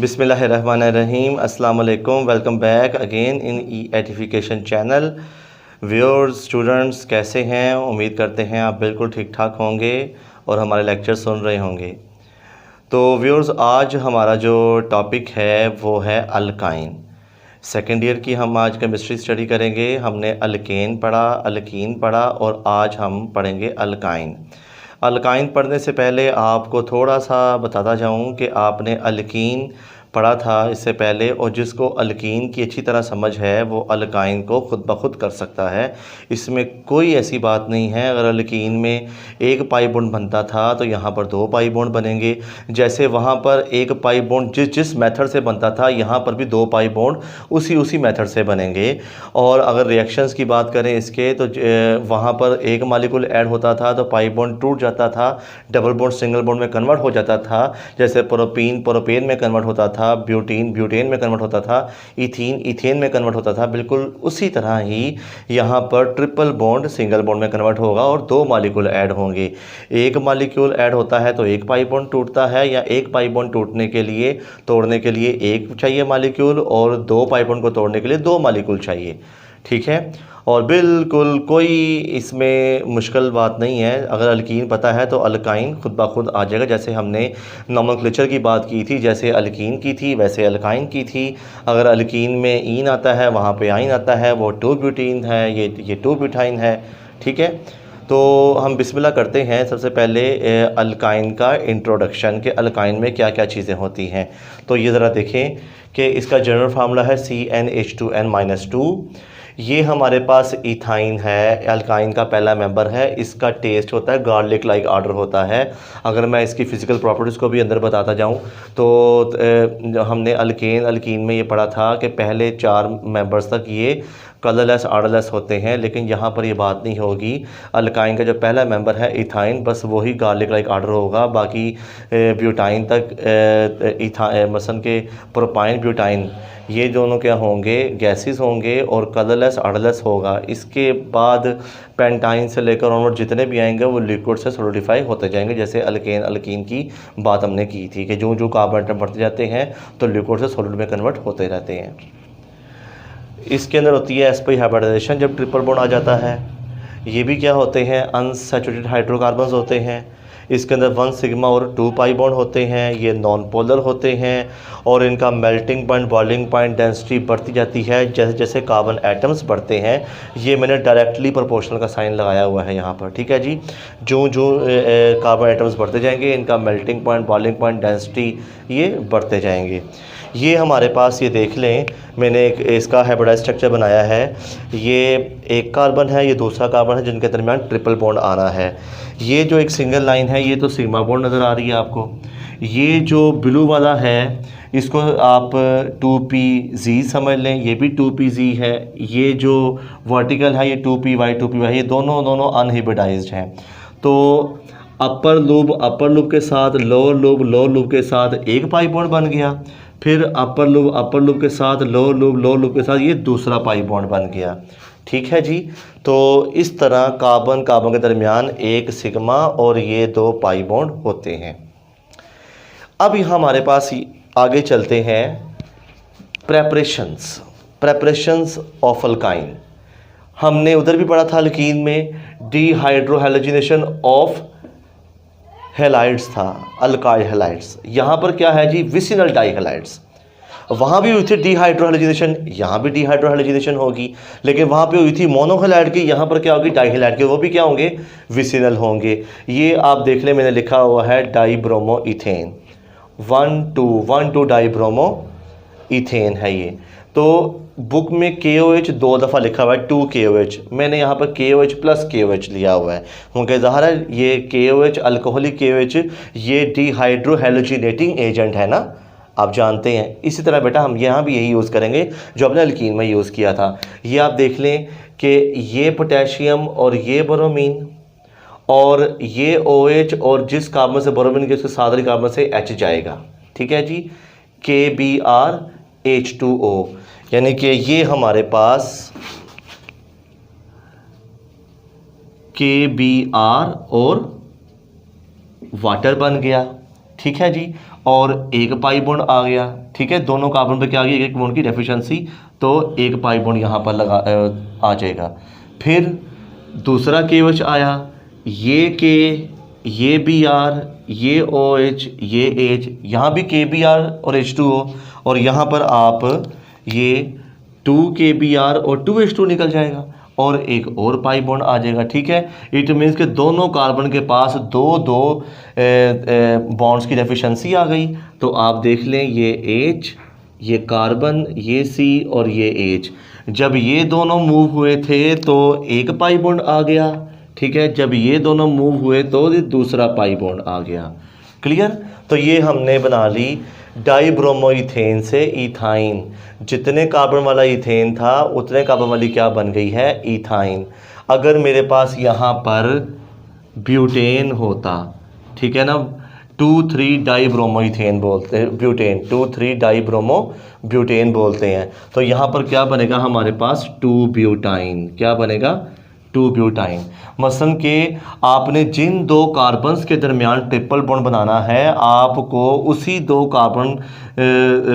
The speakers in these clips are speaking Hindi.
बिस्मिल्लाहिर्रहमानिर्रहीम। अस्सलाम वालेकुम। Welcome back again in edification channel. Viewers, students कैसे हैं? उम्मीद करते हैं आप बिल्कुल ठीक ठाक होंगे और हमारे लेक्चर सुन रहे होंगे। तो व्यूअर्स, आज हमारा जो टॉपिक है वो है अल्काइन। सेकेंड ईयर की हम आज केमिस्ट्री स्टडी करेंगे। हमने अल्केन पढ़ा, अल्कीन पढ़ा और आज हम पढ़ेंगे अल्काइन। अल्काइन पढ़ने से पहले आपको थोड़ा सा बताता जाऊं कि आपने अल्कीन पढ़ा था इससे पहले, और जिसको अल्कीन की अच्छी तरह समझ है वो अल्काइन को ख़ुद ब खुद कर सकता है। इसमें कोई ऐसी बात नहीं है। अगर अल्कीन में एक पाई बॉन्ड बनता था तो यहाँ पर दो पाई बॉन्ड बनेंगे। जैसे वहाँ पर एक पाई बॉन्ड जिस मेथड से बनता था, यहाँ पर भी दो पाई बॉन्ड उसी मेथड से बनेंगे। और अगर रिएक्शंस की बात करें इसके, तो वहाँ पर एक मालिक्यूल ऐड होता था तो पाई बॉन्ड टूट जाता था, डबल बॉन्ड सिंगल बॉन्ड में कन्वर्ट हो जाता था। जैसे प्रोपीन प्रोपेन में कन्वर्ट होता था, ब्यूटीन ब्यूटेन में कन्वर्ट होता था, इथीन इथेन में कन्वर्ट होता था। बिल्कुल उसी तरह ही यहाँ पर ट्रिपल बॉन्ड सिंगल बॉन्ड में कन्वर्ट होगा और दो मालिक्यूल ऐड होंगे। एक मालिक्यूल ऐड होता है तो एक पाई बॉन्ड टूटता है, या एक पाई बॉन्ड तोड़ने के लिए एक चाहिए मालिक्यूल, और दो पाई बॉन्ड को तोड़ने के लिए दो मालिक्यूल चाहिए। ठीक है, और बिल्कुल कोई इसमें मुश्किल बात नहीं है। अगर अल्कीन पता है तो अल्काइन खुद ब खुद आ जाएगा। जैसे हमने नोमेनक्लेचर की बात की थी, जैसे अल्कीन की थी वैसे अल्काइन की थी। अगर अल्कीन में ईन आता है वहाँ पे आइन आता है, वो 2 ब्यूटीन है, ये 2 ब्यूटाइन है। ठीक है, तो हम बिस्मिल्लाह करते हैं। सबसे पहले अल्काइन का इंट्रोडक्शन कि अल्काइन में क्या क्या चीज़ें होती हैं। तो ये ज़रा देखें कि इसका जनरल फार्मूला है CnH2n-2। ये हमारे पास इथाइन है, अल्काइन का पहला मेंबर है। इसका टेस्ट होता है गार्लिक लाइक ऑर्डर होता है। अगर मैं इसकी फ़िज़िकल प्रॉपर्टीज़ को भी अंदर बताता जाऊं तो हमने अल्कीन में ये पढ़ा था कि पहले 4 मेंबर्स तक ये कलरलेस ऑर्डरलेस होते हैं, लेकिन यहाँ पर ये बात नहीं होगी। अल्काइन का जो पहला मेंबर है इथाइन, बस वही गार्लिक लाइक ऑर्डर होगा। बाकी ब्यूटाइन तक मसन के प्रोपाइन ब्यूटाइन ये दोनों क्या होंगे, गैसेस होंगे और कलरलेस ऑर्डरलेस होगा। इसके बाद पेंटाइन से लेकर ऑनवर्ड जितने भी आएंगे वो लिक्विड से सॉलिडिफाई होते जाएंगे। जैसे अल्कीन की बात हमने की थी कि जो कार्बन एटम बढ़ते जाते हैं तो लिक्विड से सॉलिड में कन्वर्ट होते रहते हैं। इसके अंदर होती है sp हाइब्रिडाइजेशन, जब ट्रिपल बॉन्ड आ जाता है। ये भी क्या होते हैं, अनसैचुरेटेड हाइड्रोकार्बन्स होते हैं। इसके अंदर 1 सिग्मा और 2 पाई बॉन्ड होते हैं। ये नॉन पोलर होते हैं और इनका melting point, boiling point, density बढ़ती जाती है जैसे जैसे कार्बन एटम्स बढ़ते हैं। ये मैंने डायरेक्टली प्रोपोर्शनल का साइन लगाया हुआ है यहाँ पर। ठीक है जी, जो कार्बन एटम्स बढ़ते जाएंगे इनका melting point, boiling point, density ये बढ़ते जाएंगे। ये हमारे पास, ये देख लें, मैंने एक इसका हाइब्रिडाइज स्ट्रक्चर बनाया है। ये एक कार्बन है, ये दूसरा कार्बन है, जिनके दरमियान ट्रिपल बॉन्ड आना है। ये जो एक सिंगल लाइन है ये तो सिग्मा बॉन्ड नज़र आ रही है आपको। ये जो ब्लू वाला है इसको आप 2pz समझ लें, ये भी 2pz है। ये जो वर्टिकल है ये 2py, ये दोनों अनहाइब्रिडाइज्ड हैं। तो अपर लूप के साथ लोअर लूप के साथ एक पाई बॉन्ड बन गया। फिर अपर लूप के साथ लोअर लूप के साथ ये दूसरा पाई बॉन्ड बन गया। ठीक है जी, तो इस तरह कार्बन के दरमियान एक सिग्मा और ये 2 पाई बॉन्ड होते हैं। अब यहाँ हमारे पास आगे चलते हैं प्रेपरेशंस ऑफ अल्काइन। हमने उधर भी पढ़ा था अल्कीन में डिहाइड्रोहैलोजिनेशन ऑफ हेलाइड्स था, अल्काइल हेलाइड्स। यहाँ पर क्या है जी, विसिनल डाइहेलाइड्स। वहाँ भी हुई थी डिहाइड्रोहैलोजिनेशन, यहाँ भी डिहाइड्रोहैलोजिनेशन होगी, लेकिन वहाँ पे हुई थी मोनोहेलाइड की, यहाँ पर क्या होगी, डाइहेलाइड की। वो भी क्या होंगे, विसिनल होंगे। ये आप देख लें, मैंने लिखा हुआ है डाइब्रोमो इथेन, 1,2 डाइब्रोमो इथेन है ये। तो बुक में KOH 2 दफ़ा लिखा हुआ है, 2 KOH। मैंने यहाँ पर KOH प्लस KOH लिया हुआ है क्योंकि ज़ाहिर है ये KOH अल्कोहलिक KOH ये डिहाइड्रोहैलोजिनेटिंग एजेंट है ना, आप जानते हैं। इसी तरह बेटा हम यहाँ भी यही यूज़ करेंगे जो अपने अल्कीन में यूज़ किया था। ये आप देख लें कि ये पोटेशियम और ये बोरोमीन और ये OH, और जिस कार्बन से बोरोमीन के उसके साथ वाले कार्बन से H जाएगा। ठीक है जी, KBrH2O, यानी कि ये हमारे पास KBr और वाटर बन गया। ठीक है जी। और एक पाई बॉन्ड आ गया, ठीक है, दोनों कार्बन पे क्या आ गई, एक बॉन्ड की डेफिशिएंसी, तो एक पाई बॉन्ड यहाँ पर लगा आ जाएगा। फिर दूसरा KOH आया, ये K, ये Br, ये OH, ये H, यहाँ भी KBr और H2O, और यहाँ पर आप ये 2KBr और 2H2 निकल जाएगा और एक और पाई बॉन्ड आ जाएगा, ठीक है। इट मीन्स कि दोनों कार्बन के पास दो दो बॉन्ड्स की डेफिशिएंसी आ गई। तो आप देख लें, ये H, ये कार्बन, ये C और ये H, जब ये दोनों मूव हुए थे तो एक पाई बॉन्ड आ गया, ठीक है। जब ये दोनों मूव हुए तो दूसरा पाई बॉन्ड आ गया। क्लियर। तो ये हमने बना ली डाईब्रोमोइथेन से इथाइन। जितने कार्बन वाला इथेन था उतने कार्बन वाली क्या बन गई है, इथाइन। अगर मेरे पास यहाँ पर ब्यूटेन होता, ठीक है ना, 2,3 डाईब्रोमोइथेन बोलते हैं, ब्यूटेन 2,3 डाईब्रोमो ब्यूटेन बोलते हैं। तो यहाँ पर क्या बनेगा हमारे पास, 2 ब्यूटाइन। क्या बनेगा, 2 ब्यूटाइन। मसलन के आपने जिन दो कार्बन्स के दरमियान ट्रिपल बॉन्ड बनाना है, आपको उसी दो कार्बन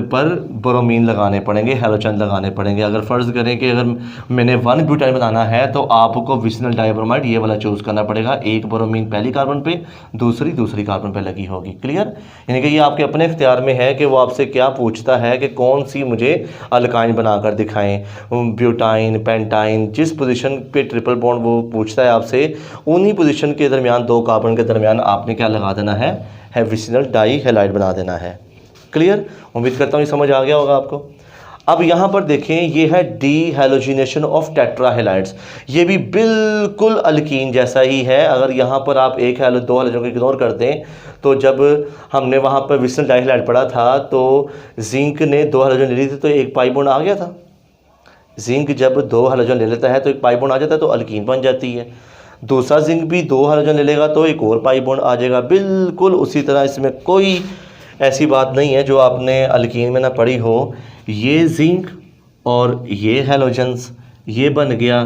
पर ब्रोमीन लगाने पड़ेंगे, हैलोजन लगाने पड़ेंगे। अगर फ़र्ज़ करें कि अगर मैंने 1 ब्यूटाइन बनाना है तो आपको विसिनल डाइब्रोमाइड ये वाला चूज़ करना पड़ेगा। एक ब्रोमीन पहली कार्बन पे, दूसरी कार्बन पे लगी होगी। क्लियर। यानी कि ये आपके अपने इख्तियार में है कि वो आपसे क्या पूछता है कि कौन सी मुझे अल्काइन बनाकर दिखाएं, ब्यूटाइन, पेंटाइन, जिस पोजीशन पे ट्रिपल बॉन्ड वो पूछता है आपसे, उन्हीं पोजीशन के दरमियान दो कार्बन के दरमियान आपने क्या लगा देना है विसिनल डाई हैलाइड बना देना है। क्लियर। उम्मीद करता हूँ ये समझ आ गया होगा आपको। अब यहाँ पर देखें, ये है डी हैलोजिनेशन ऑफ टेट्राहेलाइड्स। ये भी बिल्कुल अल्कीन जैसा ही है। अगर यहाँ पर आप एक हैलो दो हैलोजन को इग्नोर कर दें, तो जब हमने वहाँ पर विसिनल डाईहैलाइड पढ़ा था तो जिंक ने 2 हैलोजन ले ली थी तो एक पाई बॉन्ड आ गया था। जिंक जब 2 हैलोजन ले लेता है तो एक पाई बॉन्ड आ जाता है, तो अल्कीन बन जाती है। दूसरा जिंक भी 2 हैलोजन ले लेगा तो एक और पाई बॉन्ड आ जाएगा। बिल्कुल उसी तरह, इसमें कोई ऐसी बात नहीं है जो आपने अल्कीन में ना पढ़ी हो। ये जिंक और ये हैलोजन्स, ये बन गया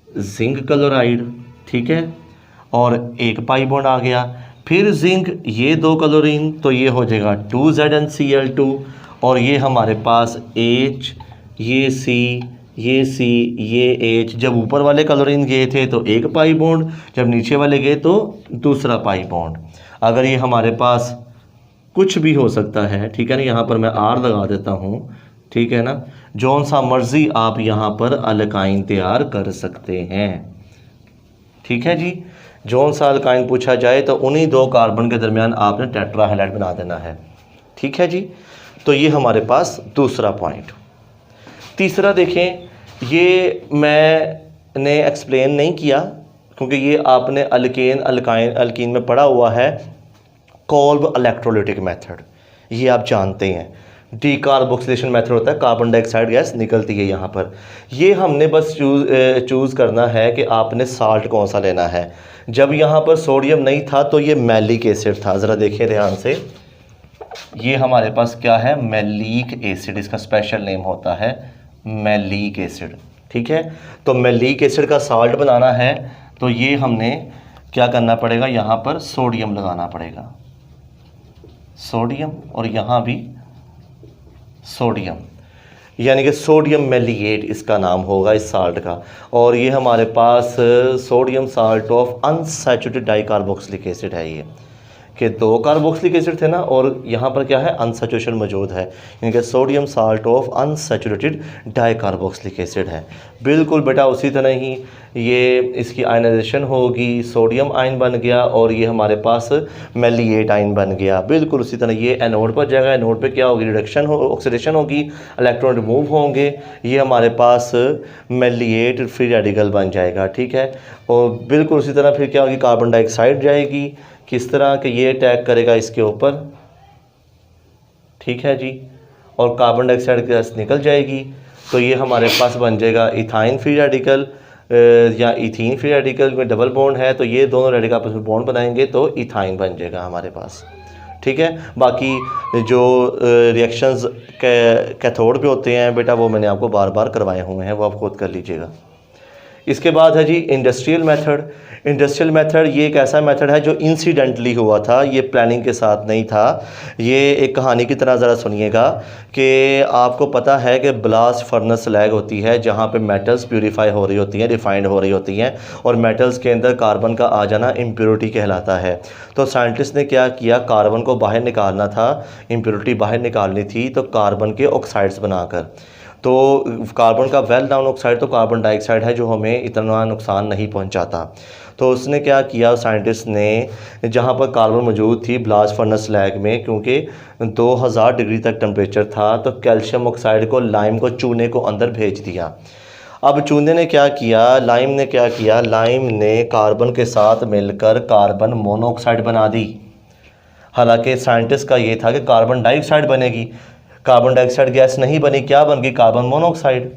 जिंक क्लोराइड, ठीक है, और एक पाई बॉन्ड आ गया। फिर जिंक, ये 2 क्लोरीन, तो ये हो जाएगा 2ZnCl2, और ये हमारे पास H, ये C, ये C, ये H। जब ऊपर वाले क्लोरीन गए थे तो एक पाई बॉन्ड, जब नीचे वाले गए तो दूसरा पाई बॉन्ड। अगर ये हमारे पास कुछ भी हो सकता है, ठीक है ना, यहाँ पर मैं R लगा देता हूँ, ठीक है ना, जौन सा मर्जी आप यहाँ पर अल्काइन तैयार कर सकते हैं, ठीक है जी। जौन सा अल्काइन पूछा जाए तो उन्हीं 2 कार्बन के दरमियान आपने टेट्राहेलाइड बना देना है, ठीक है जी। तो ये हमारे पास दूसरा पॉइंट। तीसरा देखें, ये मैंने एक्सप्लेन नहीं किया क्योंकि ये आपने अल्कीन में पढ़ा हुआ है, कोल्ब इलेक्ट्रोलिटिक मेथड, ये आप जानते हैं। डीकार्बोक्सिलेशन मेथड होता है, कार्बन डाइऑक्साइड गैस निकलती है यहाँ पर। ये हमने बस चूज़ करना है कि आपने साल्ट कौन सा लेना है। जब यहाँ पर सोडियम नहीं था तो ये मैलिक एसिड था। ज़रा देखिए ध्यान से, ये हमारे पास क्या है, मैलिक एसिड, इसका स्पेशल नेम होता है मैलिक एसिड, ठीक है। तो मैलिक एसिड का साल्ट बनाना है तो ये हमने क्या करना पड़ेगा, यहाँ पर सोडियम लगाना पड़ेगा, सोडियम, और यहाँ भी सोडियम, यानी कि सोडियम मैलिएट इसका नाम होगा इस साल्ट का। और ये हमारे पास sodium salt of unsaturated dicarboxylic acid है, ये कि 2 कार्बोक्सिलिक एसिड थे ना, और यहाँ पर क्या है, अनसैचुरेशन मौजूद है, यानी कि sodium salt of unsaturated dicarboxylic acid है। बिल्कुल बेटा उसी तरह ही ये इसकी आयनाइजेशन होगी, सोडियम आयन बन गया, और ये हमारे पास मैलिएट आयन बन गया। बिल्कुल उसी तरह ये एनोड पर जाएगा, एनोड पे क्या होगी, रिडक्शन हो, ऑक्सीडेशन होगी, इलेक्ट्रॉन रिमूव होंगे, ये हमारे पास मैलिएट फ्री रेडिकल बन जाएगा, ठीक है। और बिल्कुल उसी तरह फिर क्या होगी, कार्बन डाइऑक्साइड जाएगी, किस तरह कि ये अटैक करेगा इसके ऊपर, ठीक है जी, और कार्बन डाइऑक्साइड गैस निकल जाएगी। तो ये हमारे पास बन जाएगा इथाइन फ्री रेडिकल या इथीन फ्री रेडिकल में डबल बॉन्ड है, तो ये दोनों रेडिकल आपस में बॉन्ड बनाएंगे तो इथाइन बन जाएगा हमारे पास, ठीक है। बाकी जो रिएक्शंस कैथोड पे होते हैं बेटा, वो मैंने आपको बार बार करवाए हुए हैं, वो आप खुद कर लीजिएगा। इसके बाद है जी इंडस्ट्रियल मेथड। इंडस्ट्रियल मेथड ये एक ऐसा मेथड है जो इंसिडेंटली हुआ था, ये प्लानिंग के साथ नहीं था। ये एक कहानी की तरह ज़रा सुनिएगा कि आपको पता है कि ब्लास्ट फर्नेस स्लैग होती है जहाँ पे मेटल्स प्यूरीफाई हो रही होती हैं, रिफाइंड हो रही होती हैं, और मेटल्स के अंदर कार्बन का आ जाना इम्प्योरिटी कहलाता है। तो साइंटिस्ट ने क्या किया, कार्बन को बाहर निकालना था, इम्प्योरिटी बाहर निकालनी थी, तो कार्बन के ऑक्साइड्स बनाकर। तो कार्बन का वेल नाउन ऑक्साइड तो कार्बन डाइऑक्साइड है जो हमें इतना नुकसान नहीं पहुंचाता। तो उसने क्या किया, साइंटिस्ट ने जहां पर कार्बन मौजूद थी ब्लास्ट फर्नेस स्लैग में, क्योंकि 2000 डिग्री तक टेम्परेचर था, तो कैल्शियम ऑक्साइड को, लाइम को, चूने को अंदर भेज दिया। अब चूने ने क्या किया, लाइम ने क्या किया, लाइम ने कार्बन के साथ मिलकर कार्बन मोनोऑक्साइड बना दी। हालांकि साइंटिस्ट का ये था कि कार्बन डाइऑक्साइड बनेगी, कार्बन डाइऑक्साइड गैस नहीं बनी, क्या बन गई, कार्बन मोनोऑक्साइड,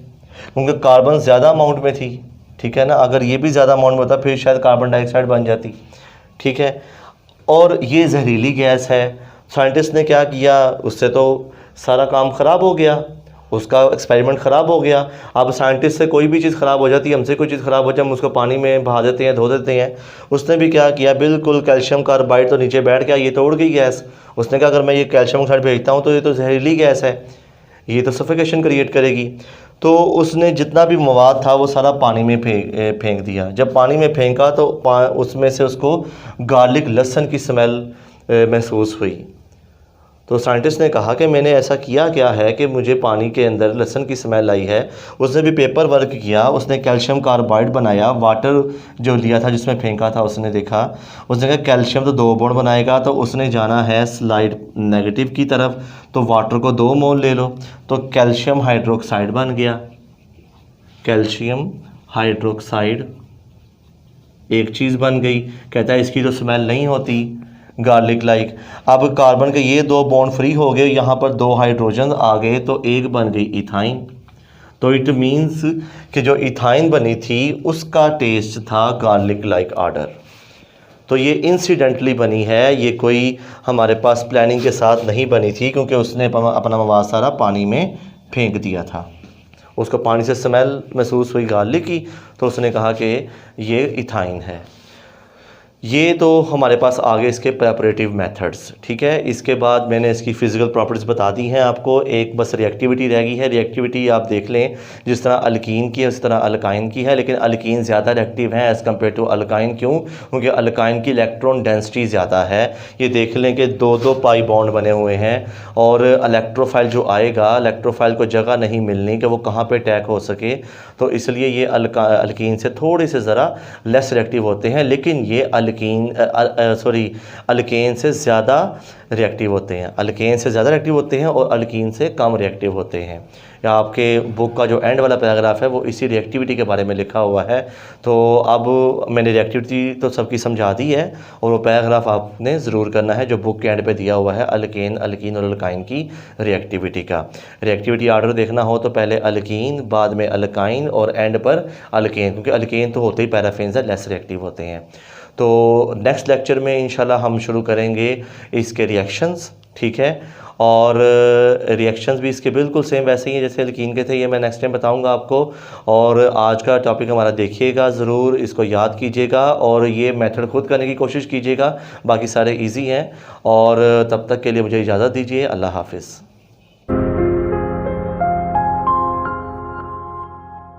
क्योंकि कार्बन ज़्यादा अमाउंट में थी। ठीक है ना, अगर ये भी ज़्यादा अमाउंट में होता फिर शायद कार्बन डाइऑक्साइड बन जाती। ठीक है, और ये जहरीली गैस है। साइंटिस्ट ने क्या किया, उससे तो सारा काम ख़राब हो गया, उसका एक्सपेरिमेंट ख़राब हो गया। अब साइंटिस्ट से कोई भी चीज़ ख़राब हो जाती है, हमसे कोई चीज़ ख़राब हो जाए हम उसको पानी में बहा देते हैं, धो देते हैं। उसने भी क्या किया, बिल्कुल कैल्शियम कार्बाइड तो नीचे बैठ गया, ये तो उड़ गई गैस। उसने कहा अगर मैं ये कैल्शियम ऑक्साइड भेजता हूँ तो ये तो जहरीली गैस है, ये तो सफोकेशन क्रिएट करेगी। तो उसने जितना भी मवाद था वो सारा पानी में फेंक दिया। जब पानी में फेंका तो उसमें से उसको गार्लिक, लहसुन की स्मेल महसूस हुई। तो साइंटिस्ट ने कहा कि मैंने ऐसा किया क्या है कि मुझे पानी के अंदर लहसुन की स्मेल आई है। उसने भी पेपर वर्क किया, उसने कैल्शियम कार्बाइड बनाया, वाटर जो लिया था जिसमें फेंका था, उसने देखा, उसने कहा कैल्शियम तो 2 बॉन्ड बनाएगा, तो उसने जाना है स्लाइड नेगेटिव की तरफ, तो वाटर को 2 मोल ले लो, तो कैल्शियम हाइड्रोक्साइड बन गया। कैल्शियम हाइड्रोक्साइड एक चीज़ बन गई। कहता है इसकी तो स्मेल नहीं होती गार्लिक लाइक। अब कार्बन के ये 2 बॉन्ड फ्री हो गए, यहाँ पर 2 हाइड्रोजन आ गए, तो एक बन गई इथाइन। तो इट मीन्स कि जो इथाइन बनी थी उसका टेस्ट था गार्लिक लाइक ऑर्डर। तो ये इंसिडेंटली बनी है, ये कोई हमारे पास प्लानिंग के साथ नहीं बनी थी, क्योंकि उसने अपना मवाद सारा पानी में फेंक दिया था। उसको पानी से स्मेल महसूस हुई गार्लिक की, तो उसने कहा कि ये इथाइन है। ये तो हमारे पास आगे इसके प्रेपरेटिव मेथड्स। ठीक है, इसके बाद मैंने इसकी फ़िज़िकल प्रॉपर्टीज़ बता दी हैं आपको। एक बस रिएक्टिविटी रह गई है। रिएक्टिविटी आप देख लें, जिस तरह अल्कीन की है उस तरह अल्काइन की है, लेकिन अल्कीन ज़्यादा रिएक्टिव है एज़ कम्पेयर टू अल्काइन। क्यों? क्योंकि अल्काइन की इलेक्ट्रॉन डेंसिटी ज़्यादा है। ये देख लें कि 2-2 पाई बॉन्ड बने हुए हैं, और इलेक्ट्रोफाइल जो आएगा, इलेक्ट्रोफाइल को जगह नहीं मिलनी कि वो कहाँ पर अटैक हो सके, तो इसलिए ये अल्कीन से थोड़े से ज़रा लेस रिएक्टिव होते हैं, लेकिन ये अल्केन से ज़्यादा रिएक्टिव होते हैं। अल्केन से ज़्यादा रिएक्टिव होते हैं और अल्कीन से कम रिएक्टिव होते हैं। या आपके बुक का जो एंड वाला पैराग्राफ है वो इसी रिएक्टिविटी के बारे में लिखा हुआ है। तो अब मैंने रिएक्टिविटी तो सबकी समझा दी है, और वो पैराग्राफ आपने ज़रूर करना है जो बुक के एंड पे दिया हुआ है, अल्केन, अल्कीन और अल्काइन की रिएक्टिविटी का। रिएक्टिविटी ऑर्डर देखना हो तो पहले अल्कीन, बाद में अल्काइन और एंड पर अल्केन, क्योंकि अल्केन तो होते ही पैराफिन्स है, लेस रिएक्टिव होते हैं। तो नेक्स्ट लेक्चर में इंशाल्लाह हम शुरू करेंगे इसके रिएक्शंस। ठीक है, और रिएक्शंस भी इसके बिल्कुल सेम वैसे ही हैं जैसे अल्कीन के थे, ये मैं नेक्स्ट टाइम बताऊंगा आपको। और आज का टॉपिक हमारा देखिएगा ज़रूर, इसको याद कीजिएगा और ये मेथड खुद करने की कोशिश कीजिएगा। बाकी सारे इजी हैं, और तब तक के लिए मुझे इजाज़त दीजिए। अल्लाह हाफ़िज़।